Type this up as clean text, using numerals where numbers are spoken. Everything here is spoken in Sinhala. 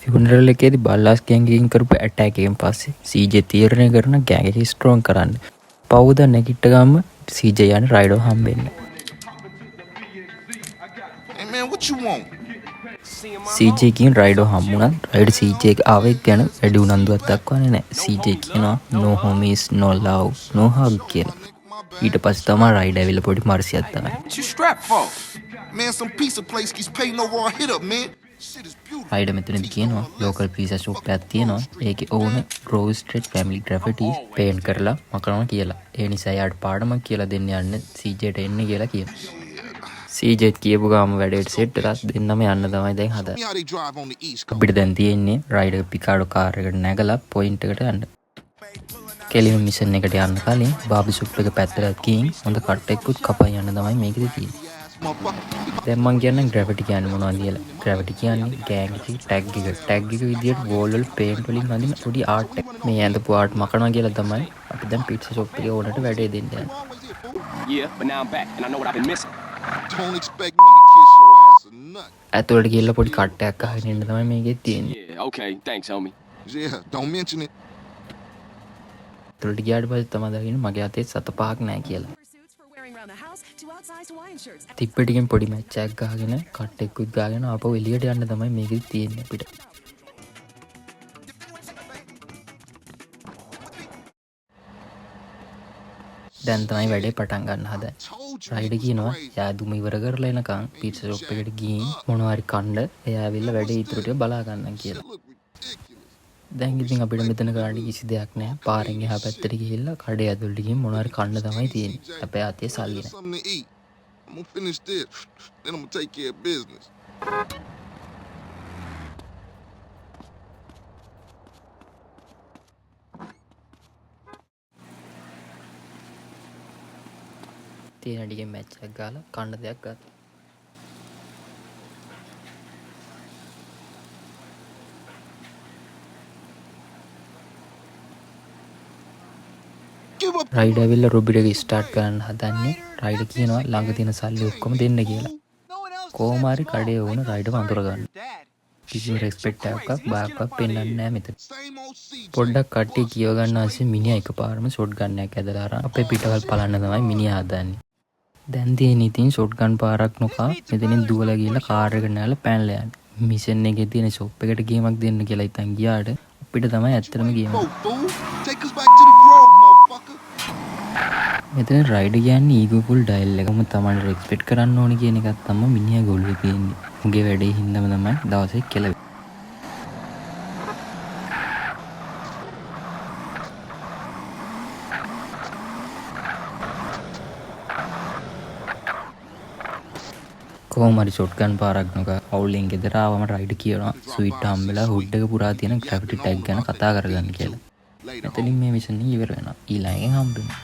ෆියුනරල් එකේදී බල්ලාස් ගෑන්ග් එකකින් කරපු ඇටැක් එකෙන් පස්සේ සීජේ තීරණය කරන ගෑන්ග් එක ස්ට්‍රෝං කරන්න. පවුද නැගිට්ට ගාම සීජේ යන රයිඩෝ හම්බෙන්න. සීජේකින් රයිඩෝ හම්බුණත් රයිඩ් සීජේ එක ආවෙක් ගැන වැඩි උනන්දුවක් දක්වන්නේ නැහැ. සීජේ කියනවා no homies no love no hug කියලා. ඊට පස්සේ තමයි රයිඩ් ඇවිල්ලා පොඩි මර්සියක් තමයි. රයිඩ් මෙතනදී කියනවා ලෝකල් පීසා ෂොප් එකක් තියෙනවා. ඒකේ ඕන රෝස් ස්ට්‍රීට් ෆැමිලි ග්‍රැෆිටිස් පේන්ට් කරලා මකනවා කියලා. ඒ නිසා යාට පාඩමක් කියලා දෙන්න යන්න සීජේට එන්න කියලා කියනවා. සීජෙත් කියපු ගාම වැඩේට සෙට් එකක් දෙන්නම යන්න තමයි දැන් හදන්නේ. අපිට දැන් තියෙන්නේ රයිඩර් පිකාඩෝ කාර් එකට නැගලා පොයින්ට් එකට යන්න. කෙලිම මිෂන් එකට යන්න කලින් බාබි සුප් එක පැත්තට ගිහින් හොඳ කට් එකකුත් කපන් යන්න තමයි මේකෙදි තියෙන්නේ. දැන් මං කියන්නේ ග්‍රැවිටි කියන්නේ මොනවද කියලා. ග්‍රැවිටි කියන්නේ ගෑන්ග් එකේ ටැග් එක. ටැග් එක විදියට වෝල් වල පේන්ට් වලින් හදින පොඩි ආර්ට් එක. මේ ඇඳපු ආර්ට් මකනවා කියලා තමයි අපි දැන් පිට්සා ෂොප් එකේ ඕනට වැඩේ දෙන්න යන්නේ. Yeah, but now I'm back and I know what I've been missing. Don't expect me to kiss your ass or nothing. ඇතුළට ගිහලා පොඩි කට්ටයක් අහගෙන ඉන්න තමයි මේකෙත් තියෙන්නේ. Yeah, okay, thanks, homie. Yeah, don't mention it. ඇතුළට ගියාට පස්සේ තමයි දකින්නේ මගේ අතේ සත පහක් නැහැ කියලා. තිප්ප ටිකෙන් පොඩි මැච් එකක් ගහගෙන කට්ටෙකුත් ගාගෙන ආපහු එළියට යන්න තමයි මේකෙත් තියෙන්නේ අපිට. දැන් තමයි වැඩේ පටන් ගන්න හදන්නේ. රයිඩ් කියනවා එයා දුම ඉවර කරලා එනකන් පීට්සා ෂොප් එකට ගිහින් මොනවා හරි කන්න එයා ඇවිල්ලා වැඩේ ඉතුරු ටික බලා ගන්නම් කියලා. දැන් ඉතින් අපිට මෙතන කරන්න කිසි දෙයක් නැහැ. පාරෙන් එහා පැත්තට ගිහිල්ලා කඩේ ඇතුළට ගිහින් මොනවා හරි කන්න තමයි තියෙන්නේ. අපේ අතේ සල්ලි නැහැ. Something to eat. I'm gonna finish this. Then I'm gonna take care of business. තියෙන ටිකෙන් මැච් එකක් ගාලා කන්න දෙයක් ගත්තා. රයිඩ් ඇවිල්ලා රොබිට එක ස්ටාර්ට් කරන්න හදන්නේ. රයිඩ් කියනවා ළඟ තියෙන සල්ලි ඔක්කොම දෙන්න කියලා. කොහොම හරි කඩේ වුණ රයිඩ්ව අඳුර ගන්න. කිසිම රෙස්පෙක්ට් එකක් බාක්වත් පෙන්වන්නේ නැහැ මෙතන. පොඩ්ඩක් කට්ටිය කියව ගන්න ආසේ මිනිහා එකපාරම ෂොට් ගන් එකක් ඇදලා අරන් අපේ පිටවල් පලන්න තමයි මිනිහා හදන්නේ. දැන් තියෙන ඉතින් ෂොට් ගන් පාරක් නොකා මෙතනින් දුවලා ගිහලා කාර් එකට නැගලා පැනලා යන්නේ. මිෂන් එකේ තියෙන ෂොප් එකට ගේමක් දෙන්න කියලා ඉතින් ගියාට අපිට තමයි ඇත්තටම ගේම. මෙතන රයිඩ් කියන්නේ ඊගෝ ෆුල් ඩයල් එකම තමයි රෙස්පෙක්ට් කරන්න ඕනේ කියන එකක් තමයි මිනිහා ගොල්ලෝ කියන්නේ. උගේ වැඩේ හින්දාම තමයි දවසේ කෙලවෙන්නේ. කොහොම හරි ෂොට් ගන් පාරක් නොක අවුලෙන් ගෙදර ආවම රයිඩ් කියනවා ස්වීට් හම්බෙලා හුඩ් එක පුරා තියෙන ග්‍රැවිටි ටැග් ගැන කතා කරගන්න කියලා. එතනින් මේ මිෂන් එක ඉවර වෙනවා. ඊළඟෙන් හම්බෙනවා.